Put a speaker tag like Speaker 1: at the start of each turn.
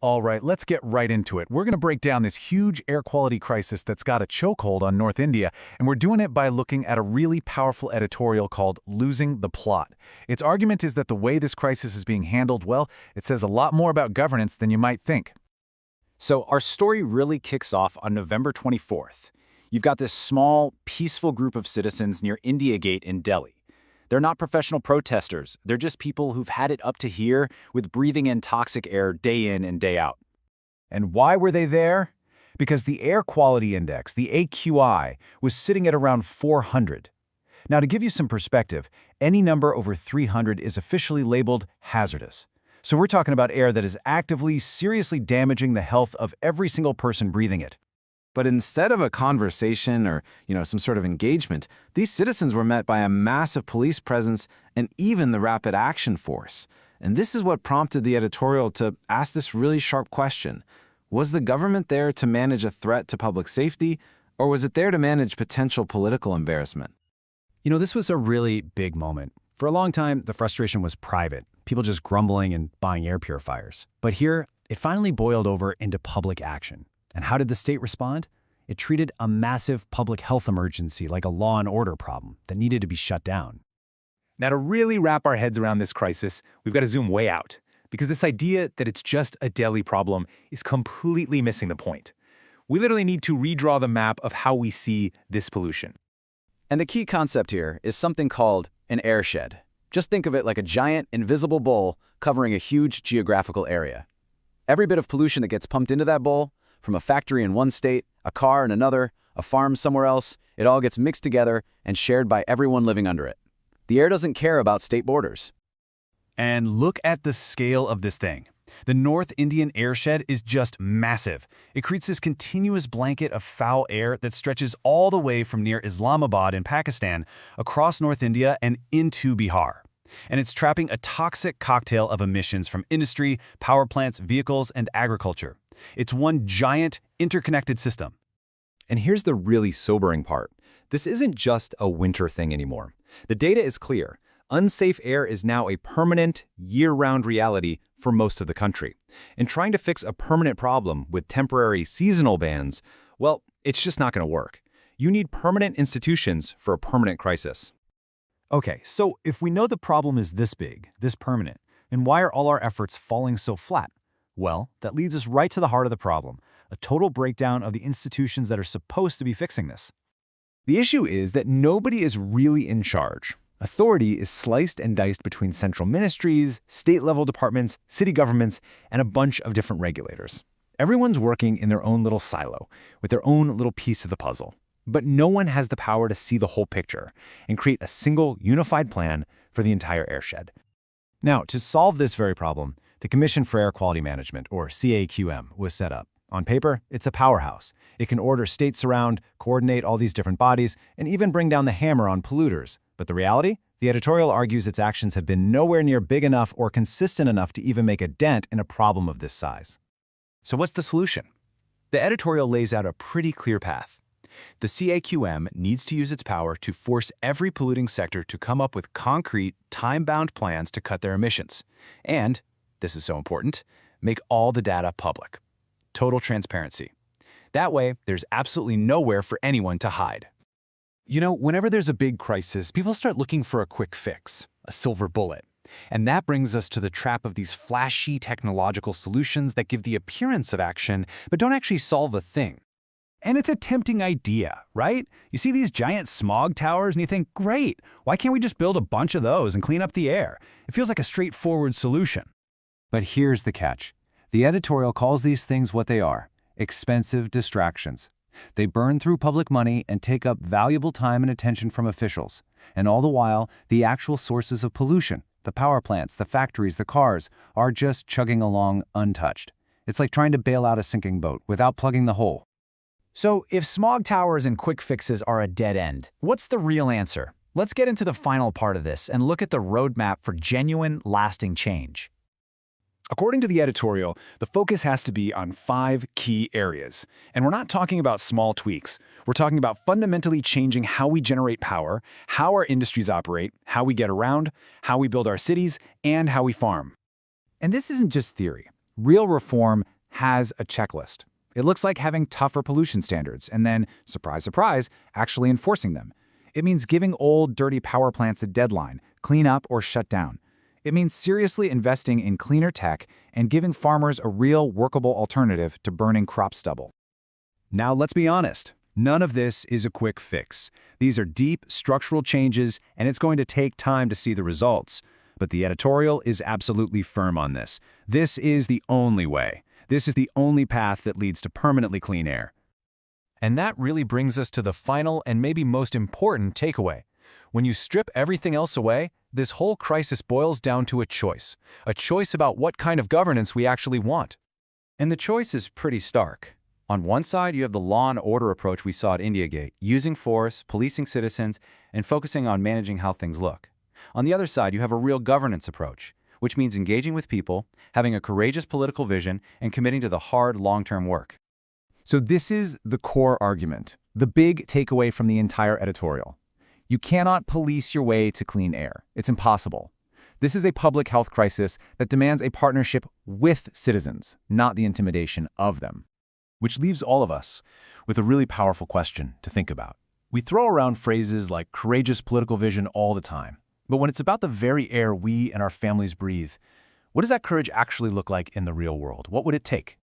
Speaker 1: All right, let's get right into it. We're going to break down this huge air quality crisis that's got a chokehold on North India, and we're doing it by looking at a really powerful editorial called Losing the Plot. Its argument is that the way this crisis is being handled, well, it says a lot more about governance than you might think.
Speaker 2: So our story really kicks off on November 24th. You've got this small, peaceful group of citizens near India Gate in Delhi. They're not professional protesters. They're just people who've had it up to here with breathing in toxic air day in and day out.
Speaker 1: And why were they there? Because the air quality index, the AQI, was sitting at around 400. Now, to give you some perspective, any number over 300 is officially labeled hazardous. So we're talking about air that is actively, seriously damaging the health of every single person breathing it.
Speaker 3: But instead of a conversation or, some sort of engagement, these citizens were met by a massive police presence and even the Rapid Action Force. And this is what prompted the editorial to ask this really sharp question. Was the government there to manage a threat to public safety, or was it there to manage potential political embarrassment?
Speaker 2: This was a really big moment. For a long time, the frustration was private, people just grumbling and buying air purifiers. But here, it finally boiled over into public action. And how did the state respond? It treated a massive public health emergency like a law and order problem that needed to be shut down.
Speaker 4: Now, to really wrap our heads around this crisis, we've got to zoom way out, because this idea that it's just a Delhi problem is completely missing the point. We literally need to redraw the map of how we see this pollution.
Speaker 2: And the key concept here is something called an airshed. Just think of it like a giant, invisible bowl covering a huge geographical area. Every bit of pollution that gets pumped into that bowl, from a factory in one state, a car in another, a farm somewhere else, it all gets mixed together and shared by everyone living under it. The air doesn't care about state borders.
Speaker 1: And look at the scale of this thing. The North Indian airshed is just massive. It creates this continuous blanket of foul air that stretches all the way from near Islamabad in Pakistan, across North India and into Bihar. And it's trapping a toxic cocktail of emissions from industry, power plants, vehicles, and agriculture. It's one giant, interconnected system.
Speaker 5: And here's the really sobering part. This isn't just a winter thing anymore. The data is clear. Unsafe air is now a permanent, year-round reality for most of the country. And trying to fix a permanent problem with temporary seasonal bans, well, it's just not going to work. You need permanent institutions for a permanent crisis.
Speaker 1: Okay, so if we know the problem is this big, this permanent, then why are all our efforts falling so flat? Well, that leads us right to the heart of the problem, a total breakdown of the institutions that are supposed to be fixing this.
Speaker 5: The issue is that nobody is really in charge. Authority is sliced and diced between central ministries, state-level departments, city governments, and a bunch of different regulators. Everyone's working in their own little silo, with their own little piece of the puzzle. But no one has the power to see the whole picture and create a single, unified plan for the entire airshed.
Speaker 1: Now, to solve this very problem, the Commission for Air Quality Management, or CAQM, was set up. On paper, it's a powerhouse. It can order states around, coordinate all these different bodies, and even bring down the hammer on polluters. But the reality? The editorial argues its actions have been nowhere near big enough or consistent enough to even make a dent in a problem of this size.
Speaker 4: So what's the solution? The editorial lays out a pretty clear path. The CAQM needs to use its power to force every polluting sector to come up with concrete, time-bound plans to cut their emissions. And, this is so important, make all the data public. Total transparency. That way, there's absolutely nowhere for anyone to hide. Whenever there's a big crisis, people start looking for a quick fix, a silver bullet. And that brings us to the trap of these flashy technological solutions that give the appearance of action, but don't actually solve a thing.
Speaker 1: And it's a tempting idea, right? You see these giant smog towers and you think, great, why can't we just build a bunch of those and clean up the air? It feels like a straightforward solution. But here's the catch. The editorial calls these things what they are, expensive distractions. They burn through public money and take up valuable time and attention from officials. And all the while, the actual sources of pollution, the power plants, the factories, the cars, are just chugging along untouched. It's like trying to bail out a sinking boat without plugging the hole.
Speaker 2: So if smog towers and quick fixes are a dead end, what's the real answer? Let's get into the final part of this and look at the roadmap for genuine, lasting change.
Speaker 4: According to the editorial, the focus has to be on 5 key areas. And we're not talking about small tweaks. We're talking about fundamentally changing how we generate power, how our industries operate, how we get around, how we build our cities, and how we farm.
Speaker 2: And this isn't just theory. Real reform,
Speaker 1: has a checklist. It looks like having tougher pollution standards and then, surprise, surprise, actually enforcing them. It means giving old, dirty power plants a deadline, clean up or shut down. It means seriously investing in cleaner tech and giving farmers a real, workable alternative to burning crop stubble. Now, let's be honest. None of this is a quick fix. These are deep, structural changes, and it's going to take time to see the results. But the editorial is absolutely firm on this. This is the only way. This is the only path that leads to permanently clean air.
Speaker 4: And that really brings us to the final and maybe most important takeaway. When you strip everything else away, this whole crisis boils down to a choice about what kind of governance we actually want.
Speaker 2: And the choice is pretty stark. On one side, you have the law and order approach we saw at Indiagate, using force, policing citizens, and focusing on managing how things look. On the other side, you have a real governance approach, which means engaging with people, having a courageous political vision, and committing to the hard, long-term work.
Speaker 5: So this is the core argument, the big takeaway from the entire editorial. You cannot police your way to clean air. It's impossible. This is a public health crisis that demands a partnership with citizens, not the intimidation of them.
Speaker 4: Which leaves all of us with a really powerful question to think about. We throw around phrases like courageous political vision all the time. But when it's about the very air we and our families breathe, what does that courage actually look like in the real world? What would it take?